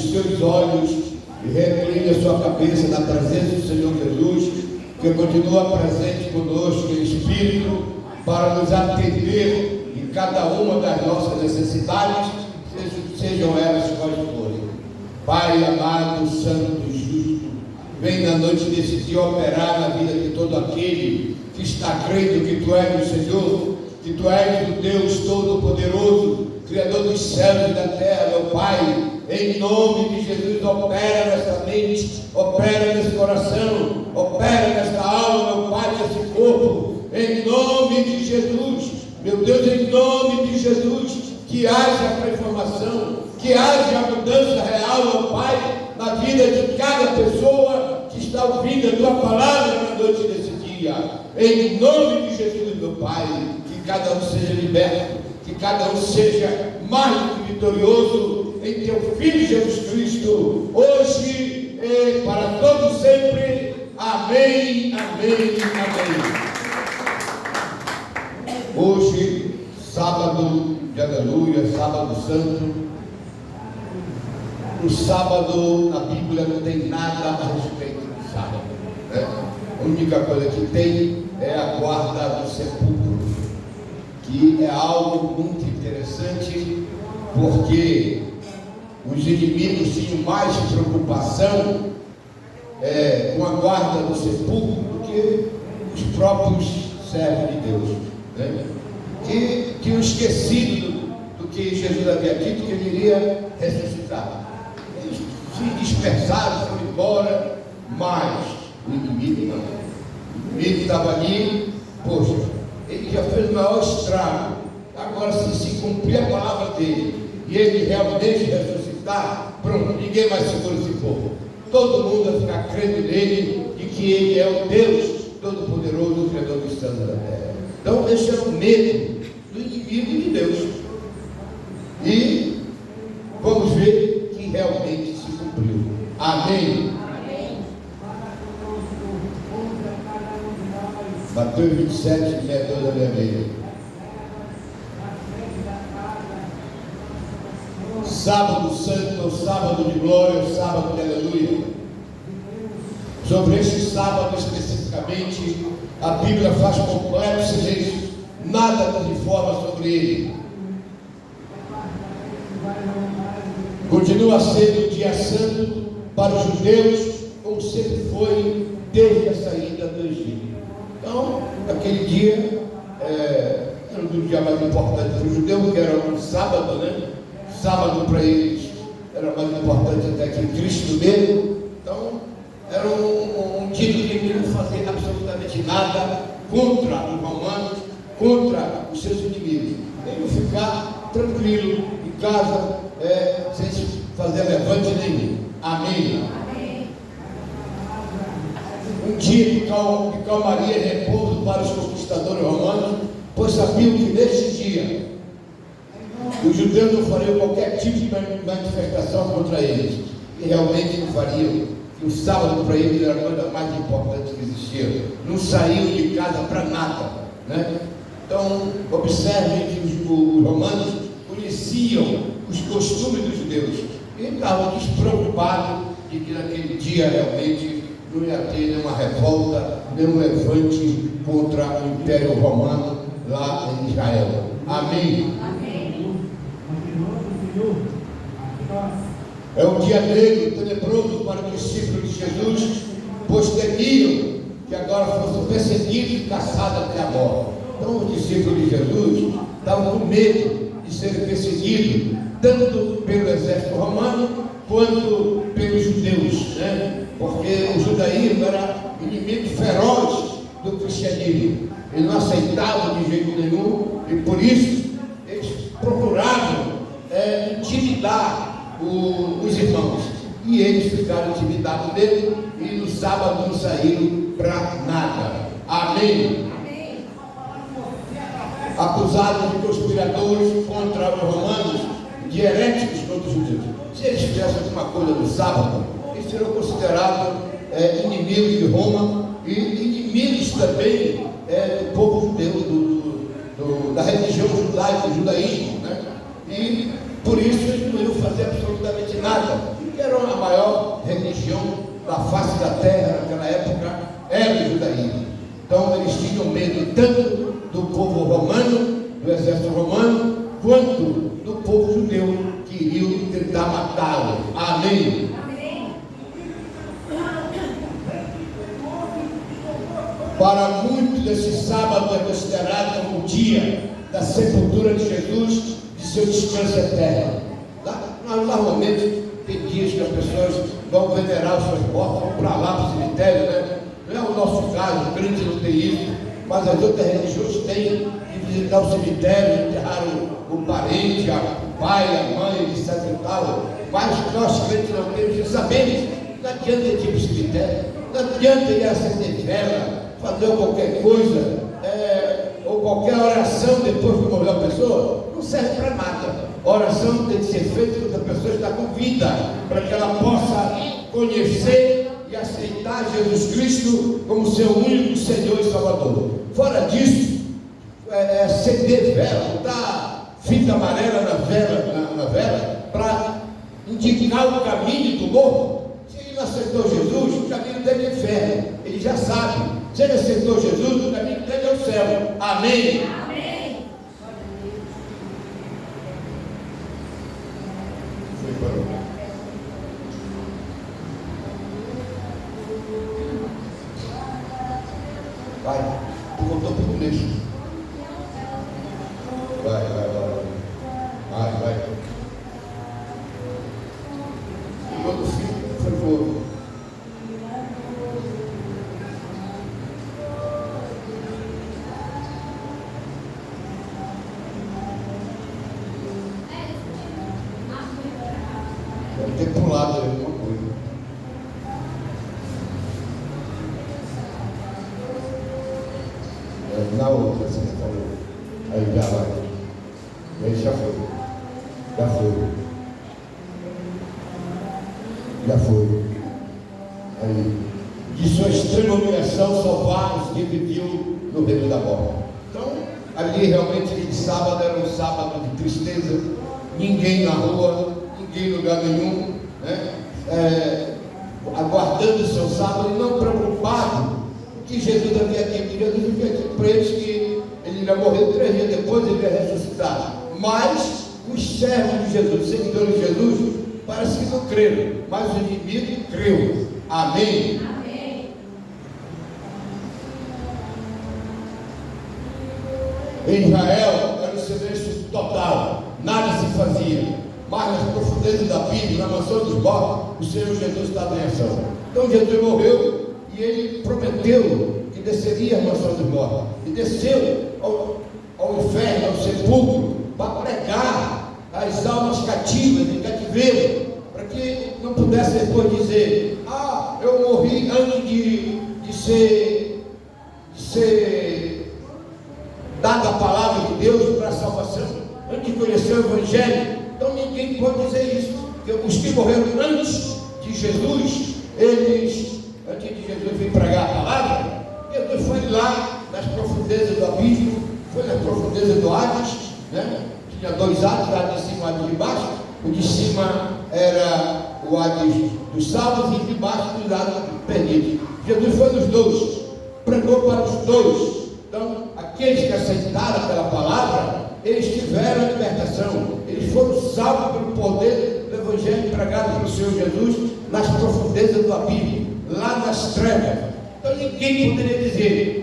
os seus olhos e recline a sua cabeça na presença do Senhor Jesus, que continua presente conosco em Espírito, para nos atender em cada uma das nossas necessidades, sejam elas quais forem. Pai amado, santo e justo, vem na noite desse dia operar na vida de todo aquele que está crendo que Tu és o Senhor, que Tu és o Deus Todo-Poderoso, Criador dos céus e da terra, meu Pai. Em nome de Jesus, opera nessa mente, opera nesse coração, opera nesta alma, meu Pai, nesse corpo, em nome de Jesus, meu Deus, em nome de Jesus, que haja transformação, que haja mudança real, meu Pai, na vida de cada pessoa que está ouvindo a Tua palavra na noite desse dia, em nome de Jesus, meu Pai, que cada um seja liberto, que cada um seja mais do que vitorioso em Teu Filho Jesus Cristo, hoje e para todos sempre. Amém, amém, amém. Hoje, sábado de aleluia, sábado santo. O sábado na Bíblia não tem nada a respeito do sábado, né? A única coisa que tem é a guarda do sepulcro, que é algo muito interessante, porque os inimigos tinham mais preocupação com a guarda do sepulcro do que os próprios servos de Deus, né? Que tinham esquecido do que Jesus havia dito, que ele iria ressuscitar. Eles se dispersaram, foram embora, mas o inimigo não. O inimigo estava ali, poxa, ele já fez o maior estrago. Agora, se cumprir a palavra dele e ele realmente ressuscitar, pronto, ninguém mais segura esse povo. Todo mundo vai ficar crendo nele e que ele é o Deus Todo-Poderoso, o Criador dos céus e da terra. Então, esse é o medo do inimigo de Deus. E vamos ver que realmente se cumpriu. Amém. Mateus 27, 62 a 66. Sábado santo, sábado de glória, sábado de aleluia. Sobre este sábado especificamente, a Bíblia faz completo silêncio, nada nos informa sobre ele. Continua sendo um dia santo para os judeus, como sempre foi desde a saída do Egito. Então, aquele dia era um dia mais importante para o judeu, que era um sábado, né? Sábado para eles era mais importante até que Cristo mesmo. Então, era um dia que eles não fazer absolutamente nada contra os romanos, contra os seus inimigos. Eles ficar tranquilo em casa, sem fazer levante nenhum. Amém. Um dia de calmaria e repouso para os conquistadores romanos, pois sabiam que neste dia os judeus não fariam qualquer tipo de manifestação contra eles, e realmente não fariam. Que o sábado para eles era a coisa mais importante que existia. Não saíam de casa para nada, né? Então, observem que os romanos conheciam os costumes dos judeus e estavam despreocupados de que naquele dia realmente não ia ter nenhuma revolta, nenhum levante contra o Império Romano lá em Israel. Amém. É um dia negro, tenebroso para os discípulos de Jesus, pois temiam que agora fossem perseguidos e caçados até a morte. Então os discípulos de Jesus estavam com medo de serem perseguidos, tanto pelo exército romano quanto pelos judeus, né? Porque o judaísmo era inimigo feroz do cristianismo. Eles não aceitavam de jeito nenhum e por isso eles procuravam intimidar os irmãos, e eles ficaram intimidados dele e no sábado não saíram para nada. Amém. Acusados de conspiradores contra os romanos, de heréticos contra os judeus. Se eles fizessem alguma coisa no sábado, eles seriam considerados inimigos de Roma e inimigos também do povo judeu, da religião judaica, do judaísmo, né? E por isso eles não iam fazer absolutamente nada, porque face da terra naquela época era o judaísmo. Então eles tinham medo tanto do povo romano, do exército romano, quanto do povo judeu, que iriam tentar matá-lo. Amém? Para muitos, esse sábado é considerado como o dia da sepultura de Jesus, de seu descanso eterno. Normalmente tem dias que as pessoas vão venerar os seus mortos, vão para lá, para o cemitério, né? Não é o nosso caso, o crente não tem isso, mas as outras religiões têm de visitar o cemitério, enterrar o parente, o pai, a mãe, etc e tal. Mas nós crentes não temos que saber, não adianta ir para o cemitério, não adianta ir acender vela, fazer qualquer coisa, ou qualquer oração depois que morreu a pessoa, não serve para nada. A oração tem que ser feita quando a pessoa está com vida, para que ela possa conhecer e aceitar Jesus Cristo como seu único Senhor e Salvador. Fora disso, acender vela, botar fita amarela na vela para indicar o caminho do morto. Se ele não aceitou Jesus, o caminho dele é o inferno, ele já sabe. Se ele aceitou Jesus, o caminho dele é o céu. Amém? Amém. Vai, tu voltou para o começo. Vai. E outro filho, por favor. Deve ter pulado ali alguma coisa. Na outra, você falou. Aí já vai. Aí já foi. Aí, de sua extrema humilhação, salvar os que viviam no reino da morte. Então, ali realmente, aquele sábado era um sábado de tristeza. Ninguém na rua, ninguém em lugar nenhum, né? Aguardando o seu sábado e não preocupado que Jesus havia dito. Jesus havia dito para eles que ele iria morrer 3 dias depois, ele ia ressuscitar. Mas os servos de Jesus, os seguidores de Jesus, parece que não creram, mas o inimigo creu. Amém? Amém. Em Israel era um silêncio total, nada se fazia. Mas nas profundezas da Bíblia, na mansão dos mortos, o Senhor Jesus estava em ação. Então Jesus morreu e ele prometeu que desceria à mansão dos mortos. E desceu ao inferno, ao sepulcro, para pregar as almas cativas em cativeiro, para que não pudesse depois dizer: eu morri antes de ser dada a palavra de Deus para a salvação, antes de conhecer o Evangelho. Então ninguém pode dizer isso, porque os que morreram antes de Jesus, antes de Jesus vir pregar a palavra, Jesus foi lá nas profundezas do abismo, foi nas profundezas do Hades, né? Tinha 2 Hades, o Hades de cima e o Hades de baixo. O de cima era o Hades dos salvos e de baixo dos Hades perdidos. Jesus foi nos 2, pregou para os 2. Então, aqueles que aceitaram aquela palavra, eles tiveram a libertação, eles foram salvos pelo poder do Evangelho pregado pelo Senhor Jesus nas profundezas do abismo, lá nas trevas. Então ninguém poderia dizer: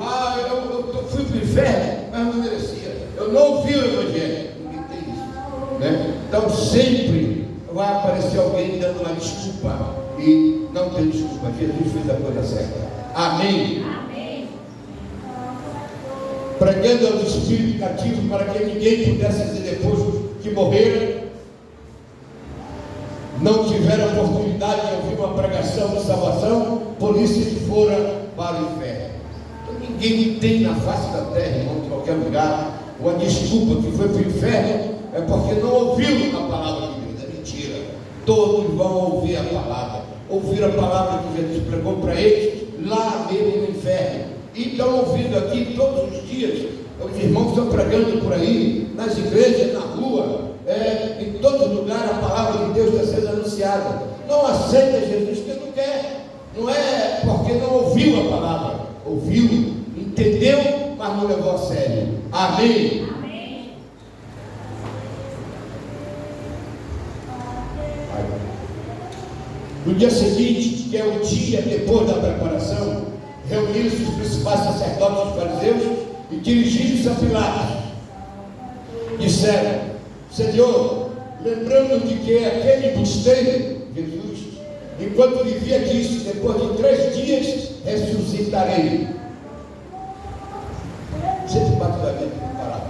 eu fui para o inferno, mas não merecia, eu não ouvi o Evangelho. Ninguém tem isso, né? Então sempre vai aparecer alguém dando uma desculpa, e não tem desculpa. Jesus fez a coisa certa. Amém? Pregando aos espíritos cativos, para que ninguém pudesse dizer depois que morreram, não tiveram oportunidade de ouvir uma pregação de salvação, por isso eles foram para o inferno. Então ninguém tem na face da terra, irmão, em qualquer lugar, uma desculpa que foi para o inferno, é porque não ouviram a palavra de Deus. É mentira. Todos vão ouvir a palavra. Ouvir a palavra que Jesus pregou para eles, lá mesmo no inferno. E estão ouvindo aqui todos os dias, os irmãos estão pregando por aí, nas igrejas, na rua, em todo lugar a palavra de Deus está sendo anunciada. Não aceita Jesus, que não quer, Não é porque não ouviu a palavra, ouviu, entendeu, mas não levou a sério. Amém? Amém. No dia seguinte, que é o dia depois da preparação, reuniram-se os principais sacerdotes e os fariseus e dirigiram-se a Pilatos. Disseram: Senhor, lembrando de que aquele embusteiro, Jesus, enquanto vivia, disse: depois de 3 dias ressuscitarei. Sempre bate da mente parado,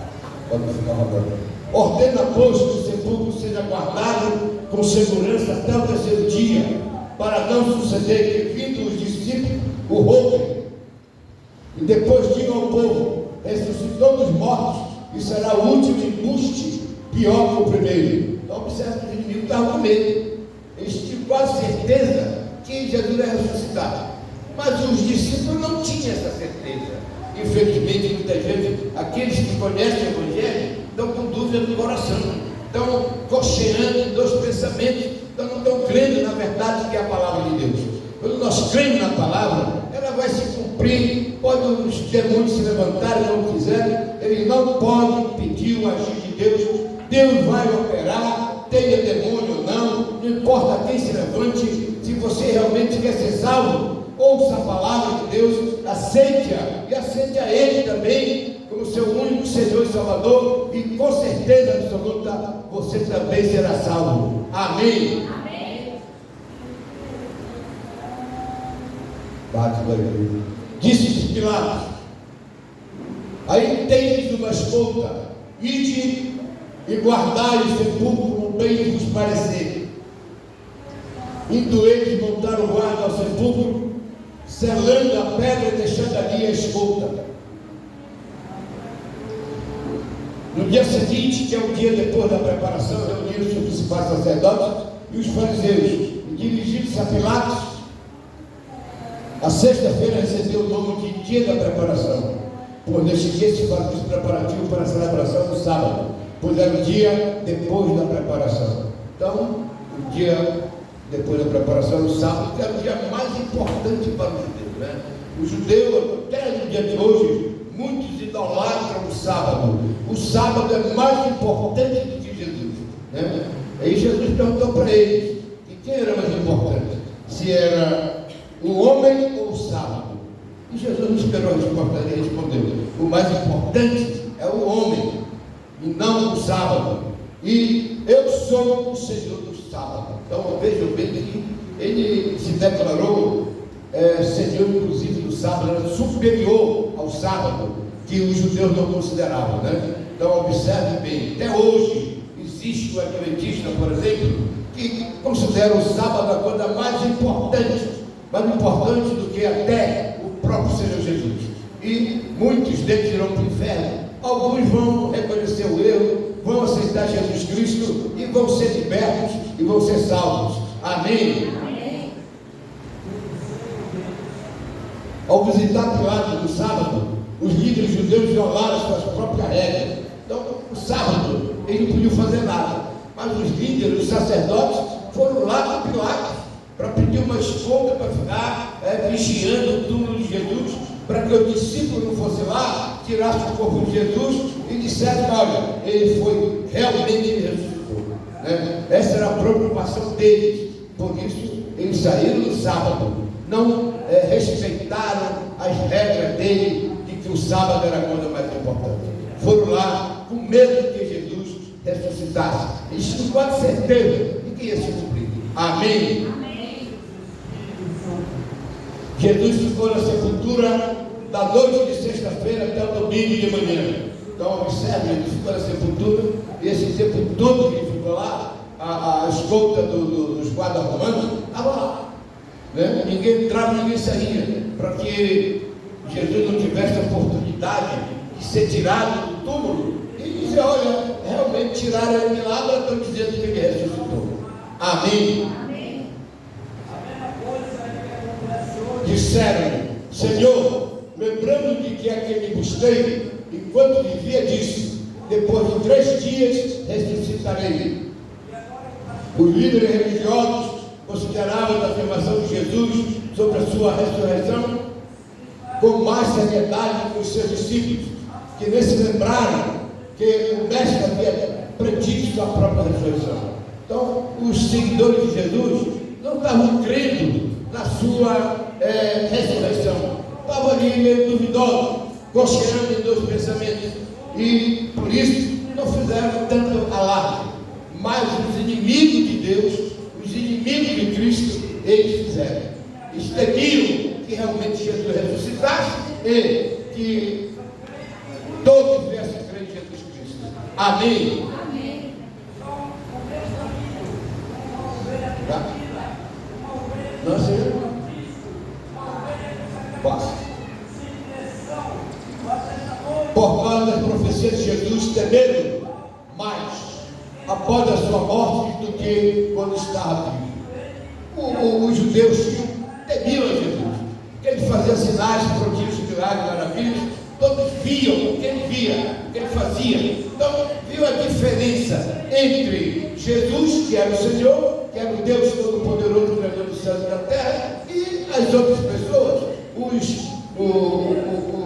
pode ficar rodando. Ordena, pois, que o sepulcro seja guardado com segurança até o 3º dia, para não suceder que, vindo os discípulos, o roubem. E depois digam ao povo: ressuscitou dos mortos, e será o último embuste pior que o primeiro. Então observa que os inimigos estavam com medo. Eles tinham quase certeza que Jesus ia ressuscitar, mas os discípulos não tinham essa certeza. Infelizmente, muitas vezes, aqueles que conhecem o Evangelho estão com dúvida no coração, estão cocheando em 2 pensamentos, então não estão crendo na verdade que é a palavra de Deus. Quando nós cremos na palavra, ela vai se cumprir. Pode os demônios se levantarem como quiserem, eles não podem impedir o agir de Deus. Deus vai operar, tenha demônio ou não importa quem se levante. Se você realmente quer ser salvo, ouça a palavra de Deus, aceite-a e aceite a Ele também como seu único Senhor e Salvador, e com certeza absoluta você também será salvo. Amém? Amém. Bate da igreja. Disse Pilatos: aí tendes uma escolta, ide e guardai o sepulcro como bem vos parecer. Indo eles montaram guarda ao sepulcro, selando a pedra e deixando ali a escolta. No dia seguinte, que é o dia depois da preparação, reuniram-se os principais sacerdotes e os fariseus, e dirigiram-se a Pilatos. A sexta-feira recebeu o nome de dia da preparação, pois neste dia se faz os preparativos para a celebração do sábado, pois era o dia depois da preparação. Então, o dia depois da preparação do sábado, que era o dia mais importante para os judeus, né? O judeu, até no dia de hoje, muitos idolatram o sábado. O sábado é mais importante do que Jesus, né? Aí Jesus perguntou para eles: e quem era mais importante? Se era o homem ou o sábado? E Jesus não esperou a resposta, ele respondeu: o mais importante é o homem e não o sábado. E eu sou o Senhor do sábado. Então vejam bem que ele se declarou Senhor, inclusive, do sábado, era superior ao sábado, que os judeus não consideravam, né? Então observe bem, até hoje existe o adventista, por exemplo, que considera o sábado a coisa mais importante do que até o próprio Senhor Jesus. E muitos deles irão para o inferno. Alguns vão reconhecer o erro, vão aceitar Jesus Cristo e vão ser libertos e vão ser salvos. Amém? Amém. Ao visitar Pilatos no sábado, os líderes judeus violaram suas próprias regras. Então, no sábado, eles não podiam fazer nada. Mas os líderes, os sacerdotes, foram lá com Pilatos para pedir uma escolta para ficar vigiando o túmulo de Jesus, para que o discípulo não fosse lá, tirasse o corpo de Jesus e dissesse: olha, ele foi, realmente ele ressuscitou, né? Essa era a preocupação deles. Por isso eles saíram no sábado, não respeitaram as regras dele de que o sábado era a coisa mais importante. Foram lá com medo de que Jesus ressuscitasse. Eles tinham quase certeza de que ia se cumprir. Amém? Amém. Jesus ficou na sepultura da noite de sexta-feira até o domingo de manhã. Então observe, ele ficou na sepultura, e esse tempo todo que ele ficou lá, a escolta dos guardas romanos estava lá, né? Ninguém entrava, ninguém saía, para que Jesus não tivesse a oportunidade de ser tirado do túmulo e dizer: olha, realmente tiraram ele lá, agora estão dizendo que ele ressuscitou. Amém? Amém. Disseram: Senhor, lembrando de que aquele embusteiro, enquanto vivia, disse: depois de 3 dias ressuscitarei. Os líderes religiosos consideravam a afirmação de Jesus sobre a sua ressurreição com mais seriedade com os seus discípulos, que nem se lembraram que o Mestre havia predito sua própria ressurreição. Então, os seguidores de Jesus não estavam crendo na sua ressurreição, estavam ali meio duvidosos, cocheando em dois pensamentos, e por isso não fizeram tanto alarde. Mas os inimigos de Deus, os inimigos de Cristo, eles fizeram. Eles temiam que realmente Jesus ressuscitasse e que todos viessem a crer em Jesus Cristo. Amém? Amém. Tá? Não, senhor? Passa. Por causa das profecias de Jesus, temeram mais após a sua morte do que quando estava vivo. Os judeus temiam a Jesus, porque ele fazia sinais, prodígios, milagres, maravilhas. Todos viam o que ele via, o que ele fazia. Então, viu a diferença entre Jesus, que era o Senhor, que era o Deus Todo-Poderoso, Criador dos céus e da terra, e as outras pessoas,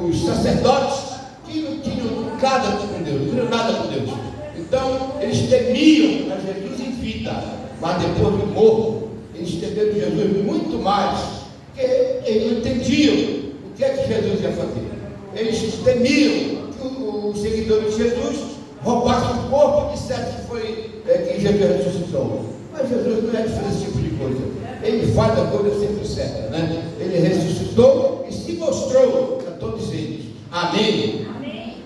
os sacerdotes, que não tinham nada com Deus, não tinham nada com Deus. Então, eles temiam a Jesus em vida, mas depois do morro, eles temeram Jesus muito mais, porque eles não entendiam o que é que Jesus ia fazer. Eles temiam que os seguidores de Jesus roubassem o corpo e dissessem que Jesus ressuscitou. Mas Jesus não é de fazer esse tipo de coisa. Ele faz a coisa sempre certa, né? Ele ressuscitou e se mostrou a todos eles. Amém? Amém.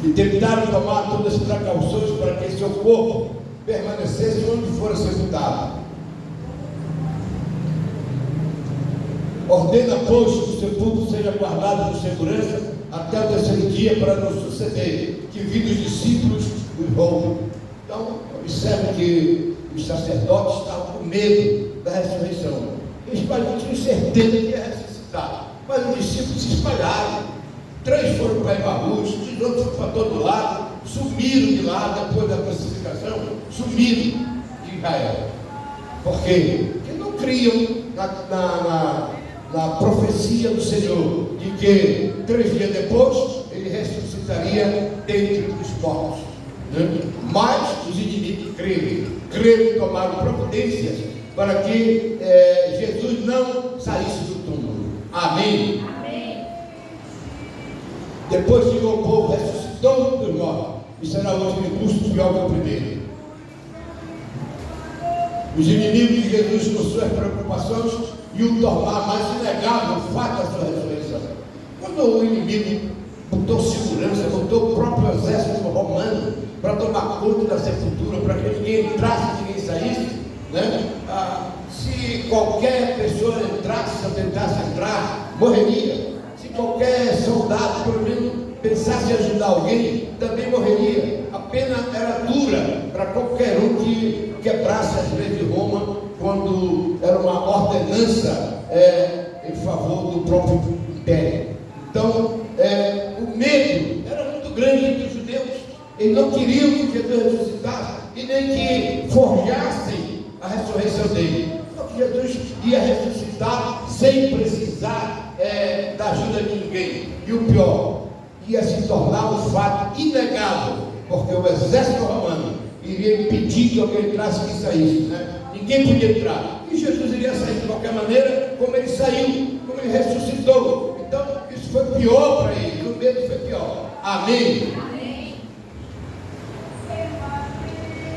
E tentaram tomar todas as precauções para que seu corpo permanecesse onde fora sepultado. Ordena, pois, que o sepulcro seja guardado com segurança até o terceiro dia, para não suceder que, vindo os discípulos, os roubem. Então, observe que os sacerdotes estavam com medo da ressurreição. Eles tinham certeza que ia ressuscitar, mas os discípulos se espalharam. 3 foram para Emaús, os outros foram para todo lado, sumiram de lá depois da crucificação, sumiram de Israel. Por quê? Porque não criam na profecia do Senhor, de que 3 dias depois ele ressuscitaria dentre os mortos, né? Mas os inimigos creram e tomaram providências para que Jesus não saísse do túmulo. Amém? Amém. Depois que o povo ressuscitou dos mortos, e será o último impulso pior que o primeiro. Os inimigos de Jesus, com suas preocupações, iam tornar mais inegável o fato da sua ressurreição. Quando o inimigo botou segurança, botou o próprio exército romano para tomar conta da sepultura, para que ninguém entrasse, ninguém saísse, né? Se qualquer pessoa entrasse ou tentasse entrar, morreria. Se qualquer soldado, pelo menos, pensasse em ajudar alguém, também morreria. A pena era dura para qualquer um que quebrasse as leis de Roma, quando era uma ordenança em favor do próprio império. Então, o medo era muito grande entre os judeus. Eles não queriam que Jesus ressuscitasse e nem que forjassem a ressurreição dele. Só que Jesus ia ressuscitar sem precisar da ajuda de ninguém. E o pior, ia se tornar um fato inegável, porque o exército romano iria impedir que alguém entrasse e saísse, né? Ninguém podia entrar, e Jesus iria sair de qualquer maneira, como ele saiu, como ele ressuscitou. Então isso foi pior para ele, o medo foi pior. Amém? Amém.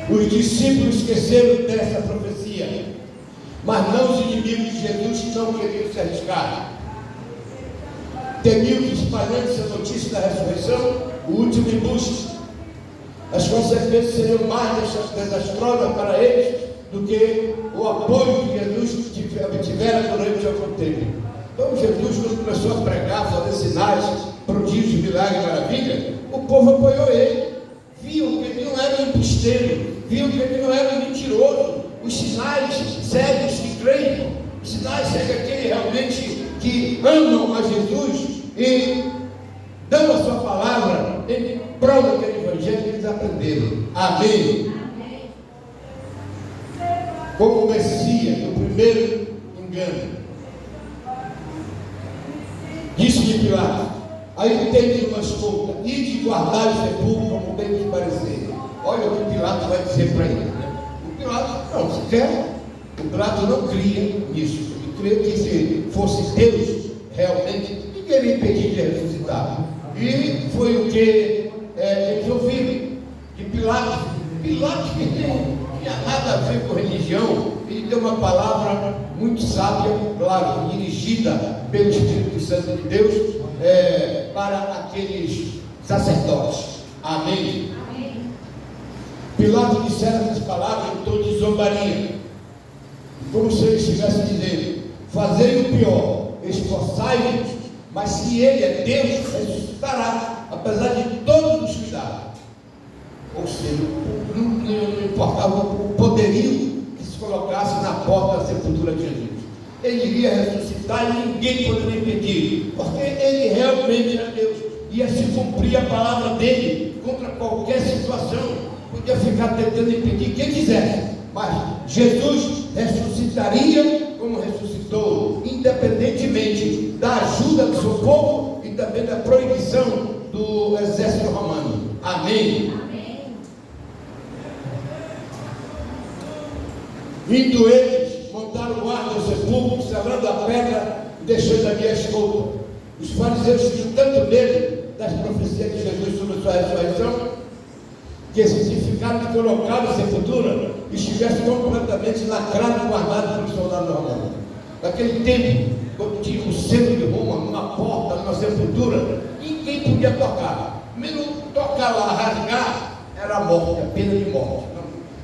Os discípulos esqueceram dessa profecia, mas não os inimigos de Jesus, que não queriam se arriscar. Temiam que, espalhando essa notícia da ressurreição, o último embuste, as consequências seriam mais desastrosas para eles do que o apoio que Jesus tivera durante algum tempo. Então Jesus, quando começou a pregar, fazer sinais, prodígios, milagres, maravilha, o povo apoiou ele. Viu que ele não era um embusteiro, viu que ele não era um mentiroso. Os sinais sérios que creem, os sinais sérios daqueles realmente que amam a Jesus e dão a sua palavra em prol daquele evangelho que eles aprenderam. Amém? Amém. Como o Messias, o primeiro engano. Disse-lhe Pilatos: aí tendes uma escolta, ide guardar o sepulcro como bem vos parecer. Olha o que Pilatos vai dizer para ele, né? O Pilatos não se quer. O Pilatos não cria nisso. Ele cria que se fosse Deus realmente, ninguém lhe impedia de ressuscitar. E foi o que eles ouviram de Pilatos. Pilatos, que não tinha nada a ver com religião, ele deu uma palavra muito sábia, claro, dirigida pelo Espírito Santo de Deus para aqueles sacerdotes. Amém? Amém. Pilatos dissera essas palavras em tom de zombaria, como se ele estivesse dizendo: fazei o pior, esforçai-vos, mas se ele é Deus, ressuscitará, apesar de todos os cuidados. Ou seja, não importava o poderio que se colocasse na porta da sepultura de Jesus. Ele iria ressuscitar e ninguém poderia impedir, porque ele realmente era Deus. Ia se cumprir a palavra dele contra qualquer situação. Podia ficar tentando impedir quem quisesse, mas Jesus ressuscitaria como ressuscitou, independentemente da ajuda do seu povo e também da proibição do exército romano. Amém? Indo eles, montaram guarda ao sepulcro, selando a pedra e deixando ali a escolta. Os fariseus tinham tanto medo das profecias de Jesus sobre a sua ressurreição, que certificaram que colocado a sepultura estivesse completamente lacrado e guardado pelos soldados romanos. Naquele tempo, quando tinha o centro de Roma, numa porta, numa sepultura, ninguém podia tocar. Mesmo tocar lá, rasgar, era morte, a pena de morte.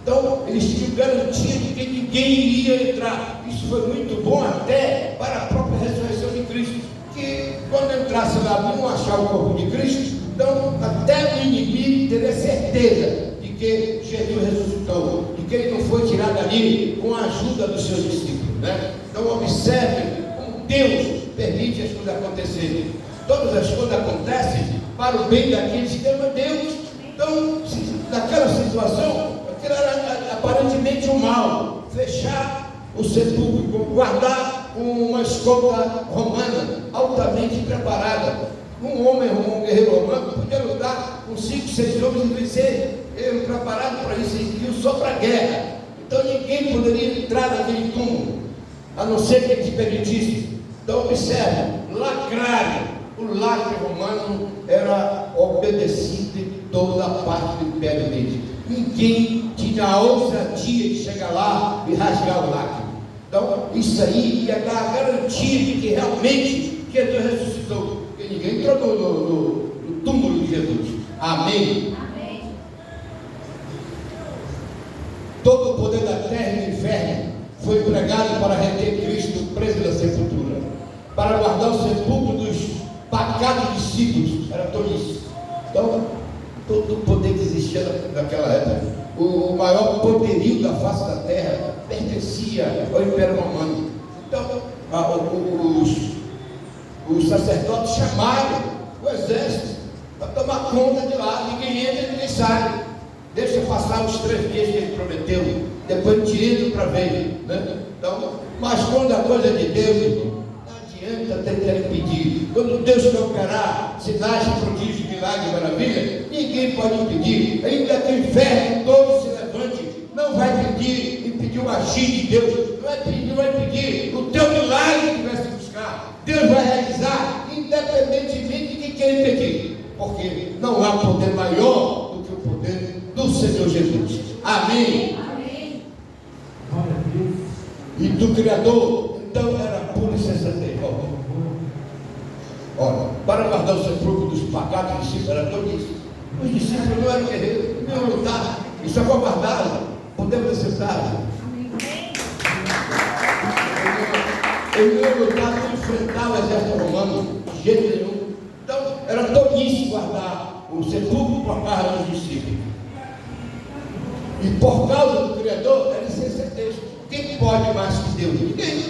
Então, eles tinham garantia de que ninguém iria entrar. Isso foi muito bom até para a própria ressurreição de Cristo, que quando entrasse lá, não achar o corpo de Cristo, então até o inimigo teria certeza de que Jesus ressuscitou, de que ele não foi tirado dali com a ajuda dos seus discípulos, né? Então observe como Deus permite as coisas acontecerem. Todas as coisas acontecem para o bem daqueles que amam Deus. Então, naquela situação, aquilo era aparentemente um mal, fechar o sepulcro, guardar uma escolta romana altamente preparada. Um homem, um guerreiro romano, podia lutar com 5, 6 homens e vencer. Ele preparado para isso, ele viu só para a guerra. Então ninguém poderia entrar naquele túmulo, a não ser que eles permitissem. Então observe, lacrado. O lacre romano era obedecido em toda a parte do império dele. Ninguém tinha a ousadia de chegar lá e rasgar o lacre. Então isso aí ia dar a garantia de que realmente Jesus ressuscitou. Porque ninguém entrou no túmulo de Jesus. Amém? Amém. Todo o poder da terra e do inferno foi empregado para reter Cristo preso na sepultura, para guardar o sepulcro dos pacatos discípulos. Era tolice. Então, todo o poder que existia naquela época, o maior poderio da face da terra, pertencia ao Império Romano. Então, os sacerdotes chamaram o exército para tomar conta de lá. Ninguém entra, ninguém sai. Deixa passar os 3 dias que ele prometeu, depois tira para ver, né? Então, mas quando a coisa é de Deus, não adianta tentar impedir. Quando Deus quer operar sinais, prodígios, milagres, maravilha, ninguém pode impedir. Ainda que o inferno todo se levante, não vai impedir o agir de Deus. Não vai impedir o teu milagre que vai se buscar. Deus vai realizar, independentemente de quem impedir, porque não há poder maior do que o poder do Senhor Jesus. Amém? Amém. E do Criador, então, era pura insensatez. Olha, para guardar o sepulcro dos pacatos, os discípulos eram todos isso. Os discípulos não eram guerreiros, não iam lutar, e só guardaram, podemos acessar. Ele não ia lutar, não enfrentar o exército romano de jeito nenhum. Então, era tolice guardar o sepulcro por causa dos discípulos. E por causa do Criador, era insensatez. Quem pode mais que Deus? Ninguém.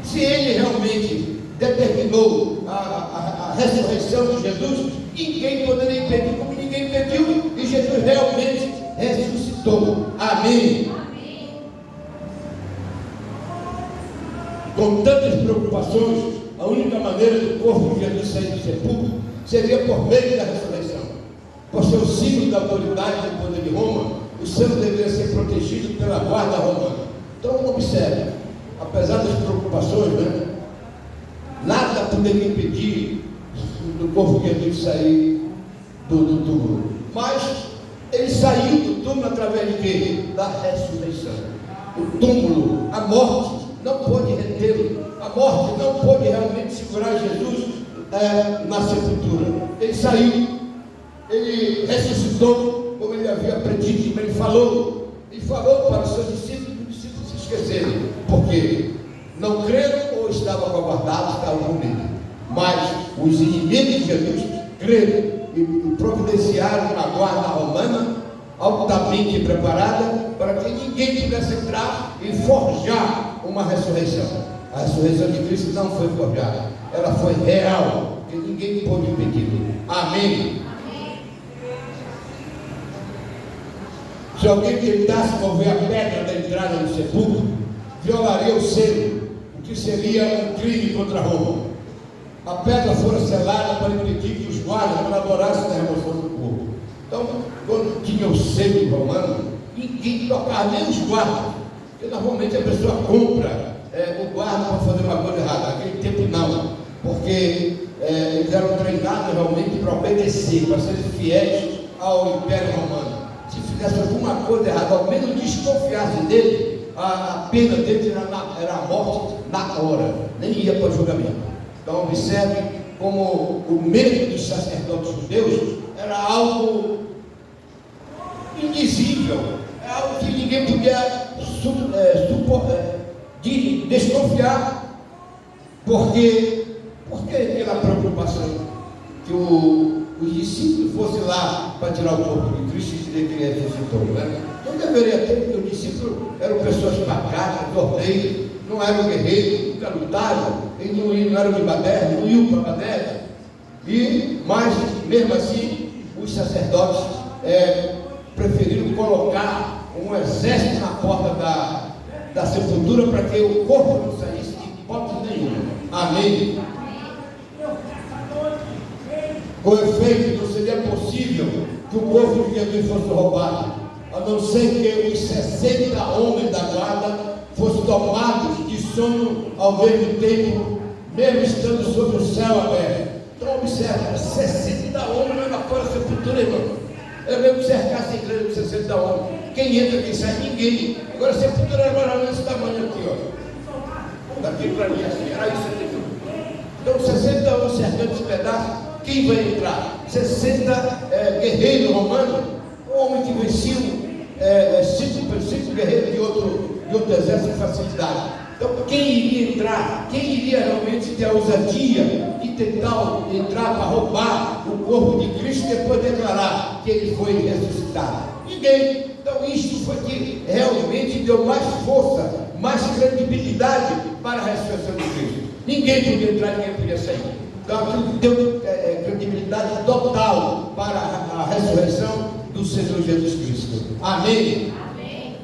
Se ele realmente determinou a ressurreição de Jesus, ninguém poderia impedir, como ninguém impediu, e Jesus realmente ressuscitou. Amém. com tantas preocupações, a única maneira do corpo de Jesus sair do sepulcro seria por meio da ressurreição. Por ser o símbolo da autoridade do poder de Roma, o santo deveria ser protegido pela guarda romana. Então, observe, apesar das preocupações, né, nada poderia impedir do corpo de Jesus sair do túmulo. Mas ele saiu do túmulo através de quê? Da ressurreição. O túmulo, a morte, não pôde retê-lo. A morte não pôde realmente segurar Jesus na sepultura. Ele saiu, ele ressuscitou, como ele havia predito, ele falou para os seus discípulos se esquecerem, porque não creram ou estavam acovardados, estavam com medo. Mas os inimigos de Jesus creram e providenciaram uma guarda romana altamente preparada para que ninguém pudesse entrar e forjar uma ressurreição. A ressurreição de Cristo não foi forjada, ela foi real, que ninguém pôde impedir. Amém. Se alguém tentasse mover a pedra da entrada do sepulcro, violaria o selo, o que seria um crime contra Roma. A pedra fora selada para impedir que os guardas colaborassem na remoção do corpo. Então, quando tinha o selo romano, ninguém tocava, nem os guardas, porque normalmente a pessoa compra o guarda para fazer uma coisa errada. Naquele tempo não, porque eles eram treinados realmente para obedecer, para serem fiéis ao Império Romano. Se fizesse alguma coisa errada, ao menos desconfiasse dele, a pena dele era a morte na hora, nem ia para o julgamento. Então observe como o medo dos sacerdotes judeus era algo indizível, é algo que ninguém podia desconfiar, porque aquela preocupação que os discípulos fossem lá para tirar o corpo de Cristo e dizer que ele ressuscitou, né? Não deveria ter, porque os discípulos eram pessoas pacatas, ordeiras, não eram guerreiros, nunca lutaram, eles não eram de baderna, não iam para baderna. Mas mesmo assim, os sacerdotes preferiram colocar um exército na porta da sepultura para que o corpo não saísse de hipótese nenhuma. Amém. Com efeito, não seria possível que o corpo de Jesus fosse roubado, a não ser que os 60 homens da guarda fossem tomados de sono ao mesmo tempo, mesmo estando sobre o céu aberto. Então observa, 60 homens na porta da sepultura, irmão. É mesmo que cercasse a igreja de 60 homens. Quem entra, quem sai? Ninguém. Agora a sepultura era desse tamanho aqui, ó. Daqui para mim assim, era isso aqui. Então 60 homens cercando esse pedaço. Quem vai entrar? 60 guerreiros romanos, um homem que venciam 5 guerreiros de outro exército de facilidade. Então, quem iria entrar? Quem iria realmente ter a ousadia de tentar entrar para roubar o corpo de Cristo e depois declarar que ele foi ressuscitado? Ninguém. Então, isto foi que realmente deu mais força, mais credibilidade para a ressurreição de Cristo. Ninguém podia entrar, ninguém podia sair. Então, aquilo deu credibilidade total para a ressurreição do Senhor Jesus Cristo. Amém? Amém.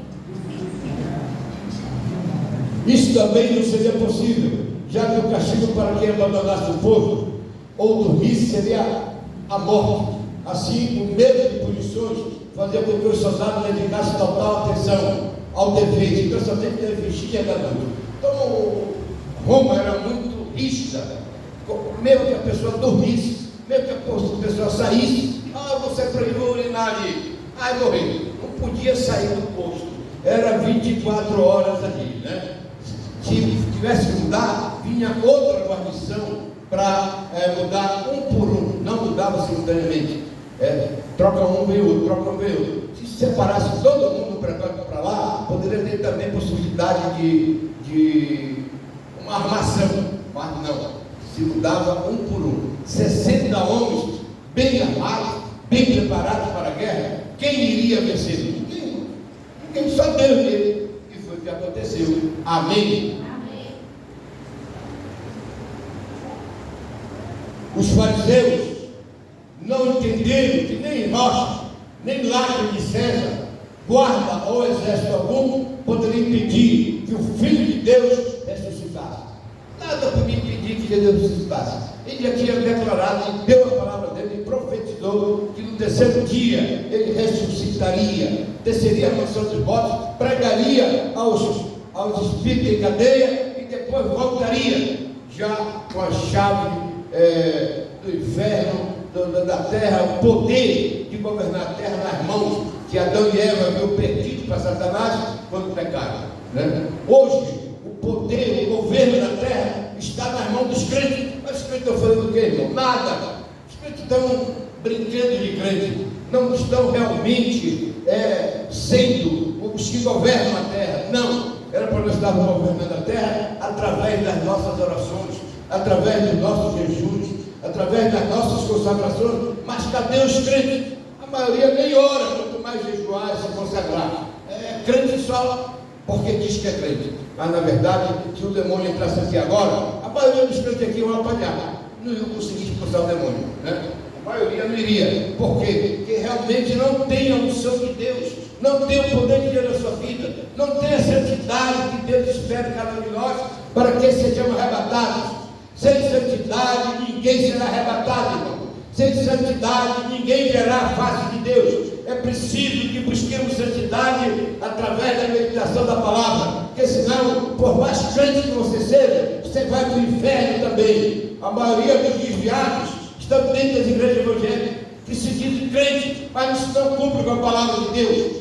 Isso também não seria possível, já que o castigo para quem abandonasse o povo ou dormisse seria a morte. Assim, o medo de punições fazia com que os soldados dedicassem total atenção ao dever, especialmente da vigília da noite. Então, Roma era muito rígida. Mesmo que a pessoa dormisse, mesmo que a pessoa saísse, você proibiu urinar ali, morreu, não podia sair do posto, era 24 horas ali, né? Se tivesse que mudar, vinha outra guarnição para mudar um por um, não mudava simultaneamente, troca um, veio outro, troca um, veio outro. Se separasse todo mundo para lá, poderia ter também possibilidade de uma armação, mas não. Se mudava um por um. 60 homens bem armados, bem preparados para a guerra. Quem iria vencer? Ninguém, só Deus mesmo. E foi o que aconteceu. Amém. Amém. Os fariseus não entenderam que nem nós, nem Lázaro de César, guarda ou exército algum, poderia impedir que o Filho de Deus ressuscitasse. que Deus ressuscitasse. Ele já tinha declarado, e deu a palavra dele, e profetizou que no terceiro dia ele ressuscitaria, desceria a mansão dos mortos, pregaria aos espíritos em cadeia e depois voltaria, já com a chave do inferno, da terra, o poder de governar a terra nas mãos que Adão e Eva haviam perdido para Satanás quando pecaram, né? Hoje, o poder, o governo da terra está nas mãos dos crentes. Mas os crentes estão fazendo o quê, irmão? Nada. Os crentes estão brincando de crente, não estão realmente sendo os que governam a terra. Não, era para nós estarmos governando a terra através das nossas orações, através dos nossos jejuns, através das nossas consagrações. Mas cadê os crentes? A maioria nem ora, quanto mais jejuar e se consagrar. Crente só porque diz que é crente, mas na verdade, se o demônio entrasse aqui agora, a maioria dos crentes aqui iam apanhar, não iam conseguir expulsar o demônio, né? A maioria não iria. Por quê? Porque realmente não tem a unção de Deus, não tem o poder de Deus na sua vida, não tem a santidade que Deus espera de cada um de nós, para que sejamos arrebatados. Sem santidade ninguém será arrebatado, irmão. Sem santidade ninguém verá a face de Deus. É preciso que busquemos santidade através da meditação da palavra, porque senão, por mais crente que você seja, você vai para o inferno também. A maioria dos desviados estão dentro das igrejas evangélicas, que se dizem crentes, mas não cumprem com a palavra de Deus.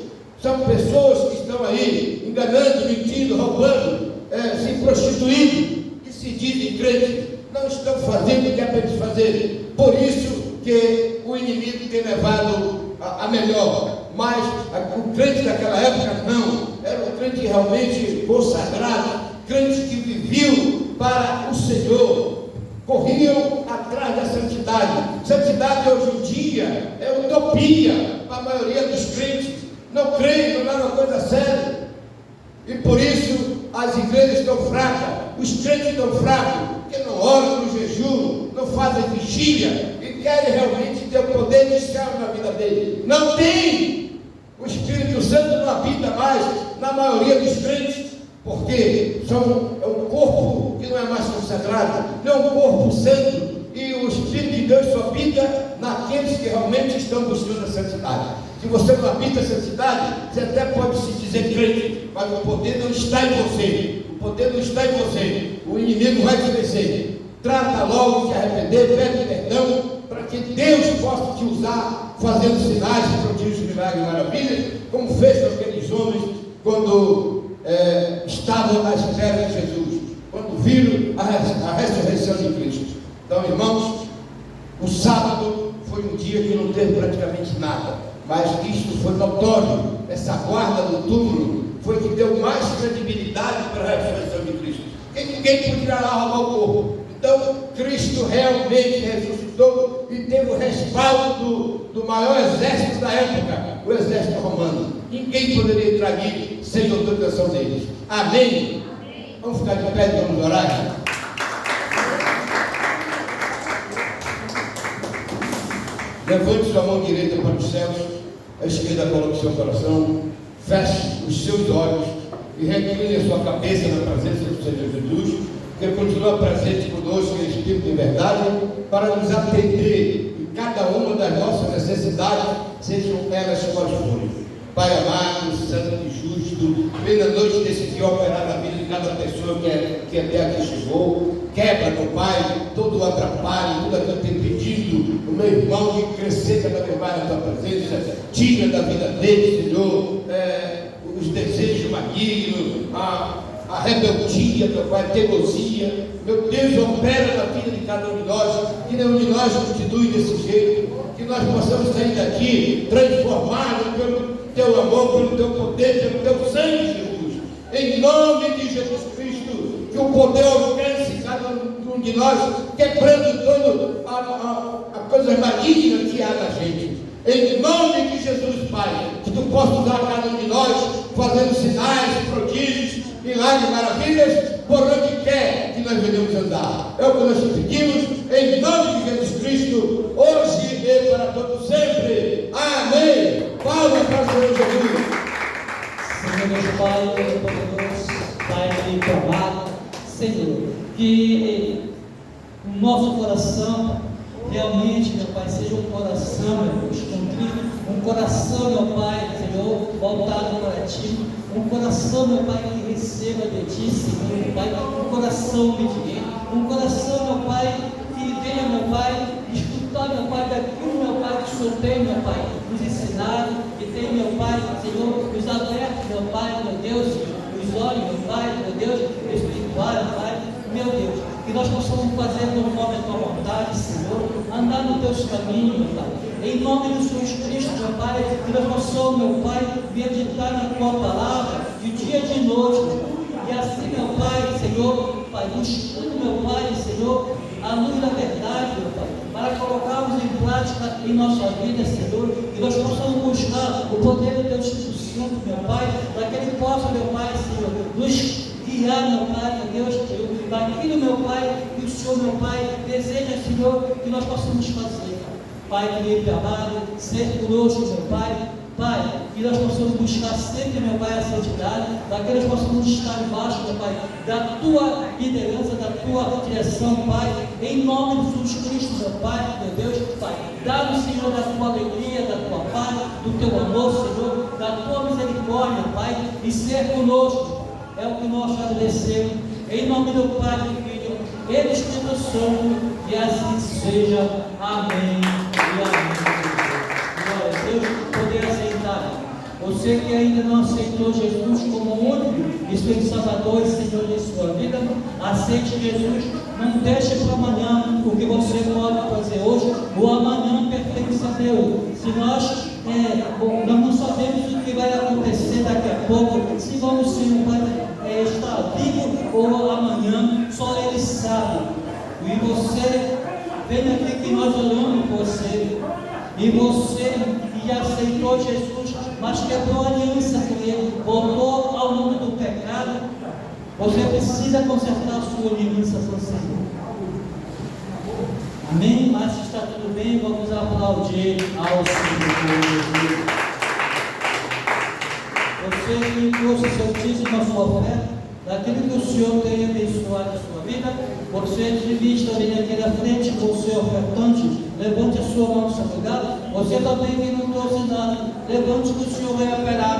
São pessoas que estão aí enganando, mentindo, roubando, se prostituindo, que se dizem crentes, não estão fazendo o que é para eles fazerem. Por isso que o inimigo tem levado a melhor. Mas o crente daquela época não, era um crente realmente consagrado, crente que viviam para o Senhor, corriam atrás da santidade. Santidade hoje em dia é utopia para a maioria dos crentes, não creem, não é uma coisa séria, e por isso as igrejas estão fracas, os crentes estão fracos, porque não oram no jejum, não fazem vigília e querem realmente ter o poder de céu na vida deles. Não tem! O Espírito Santo não habita mais na maioria dos crentes, porque é um corpo que não é mais consagrado, não é um corpo santo, e o Espírito de Deus só habita naqueles que realmente estão buscando a santidade. Se você não habita a santidade, você até pode se dizer crente, mas o poder não está em você. O poder não está em você. O inimigo vai te vencer. Trata logo de se arrepender, pede perdão, para que Deus possa te usar, fazendo sinais, prodígios, milagres e maravilhas, como fez com aqueles homens quando estavam à espera de Jesus, quando viram a ressurreição de Cristo. Então, irmãos, o sábado foi um dia que não teve praticamente nada, mas isto foi notório. Essa guarda do túmulo foi que deu mais credibilidade para a ressurreição de Cristo, porque ninguém podia lá roubar o corpo. Então, Cristo realmente ressuscitou e teve o respaldo do maior exército da época, o exército romano. Ninguém poderia entrar ali sem autorização deles. Amém? Amém. Vamos ficar de pé e vamos orar? Levante sua mão direita para os céus, a esquerda coloque seu coração, feche os seus olhos e recline a sua cabeça na presença do Senhor Jesus, que continua presente conosco em espírito e verdade, para nos atender em cada uma das nossas necessidades, sejam elas quais forem. Pai amado, santo e justo, vem na noite desse dia operar na vida de cada pessoa que até aqui chegou. Quebra, meu Pai, todo o atrapalho, tudo aquilo que eu tenho pedido, o meu irmão, de crescer cada vez mais na tua presença. Tira da vida dele, Senhor, os desejos malignos, a rebeldia, meu Pai, a teimosia. Meu Deus, opera na vida de cada um de nós, que nenhum de nós continue desse jeito, que nós possamos sair daqui transformados pelo teu amor, pelo teu poder, pelo teu sangue, Jesus. Em nome de Jesus Cristo, que o poder alcance cada um de nós, quebrando toda a coisa maligna que há na gente. Em nome de Jesus, Pai, que tu possa usar cada um de nós, fazendo sinais, prodígios, milagres, maravilhas, por onde quer que nós venhamos andar. É o que nós te pedimos, em nome de Jesus Cristo, hoje e para todos sempre. Amém. Palmas para o Senhor Jesus. Senhor Deus Pai, Deus poderoso, Pai querido amado, Senhor, que o nosso coração, Pai, realmente, meu Pai, seja um coração, meu Deus, contrito, um coração, meu Pai, Senhor, voltado para Ti, um coração, meu Pai, que receba de Ti, Senhor, meu Pai, um coração obediente, um coração, meu Pai, que venha, meu Pai, escutar, meu Pai, daquilo, meu Pai, que o Senhor tem, meu Pai, nos ensinado, que tem, meu Pai, Senhor, nos aberto, meu Pai, meu Deus, os olhos, meu Pai, meu Deus, espiritual, Pai, meu Deus, que nós possamos fazer conforme a Tua vontade, Senhor, andar nos Teus caminhos, meu Pai, em nome do Senhor Jesus, meu Pai, que nós possamos, meu Pai, meditar na Tua palavra, de dia e de noite, meu Pai. E assim, meu Pai, Senhor, Pai, buscando, meu Pai, Senhor, a luz da verdade, meu Pai, para colocarmos em prática em nossa vida, Senhor, que nós possamos buscar o poder do Teu Espírito Santo, meu Pai, para que Ele possa, meu Pai, Senhor, nos guiar, meu Pai, meu Deus, daquilo, meu Pai, que o Senhor, meu Pai, deseja, Senhor, que nós possamos fazer. Pai querido e amado, ser conosco, meu Pai, Pai, que nós possamos buscar sempre, meu Pai, a santidade, para que nós possamos estar embaixo, meu Pai, da Tua liderança, da Tua direção, Pai, em nome de Jesus Cristo, meu Pai, meu Deus, Pai, dá-nos, Senhor, da Tua alegria, da Tua paz, do Teu amor, Senhor, da Tua misericórdia, Pai, e ser conosco, é o que nós agradecemos, em nome do Pai, do Filho e do Espírito Santo, e assim seja, amém e amém. Glória a Deus, poder aceitar. Você que ainda não aceitou Jesus como único e seu Salvador e Senhor de sua vida, aceite Jesus. Não deixe para amanhã o que você pode fazer hoje. O amanhã pertence a Deus. Se nós não sabemos o que vai acontecer daqui a pouco, se vamos estar vivo ou amanhã, só Ele sabe. E você, venha aqui que nós oramos por você. E você que aceitou Jesus, mas quebrou a aliança com Ele, voltou ao mundo do pecado, você precisa consertar a sua aliança com o Senhor. Amém? Mas se está tudo bem, vamos aplaudir ao Senhor. Você que trouxe seu dízimo, a sua oferta, daquilo que o Senhor tem abençoado a sua vida, você de vista vem aqui na frente com o seu ofertante, levante a sua mão no seu lugar. Você também que não trouxe nada, levante que o Senhor vai operar.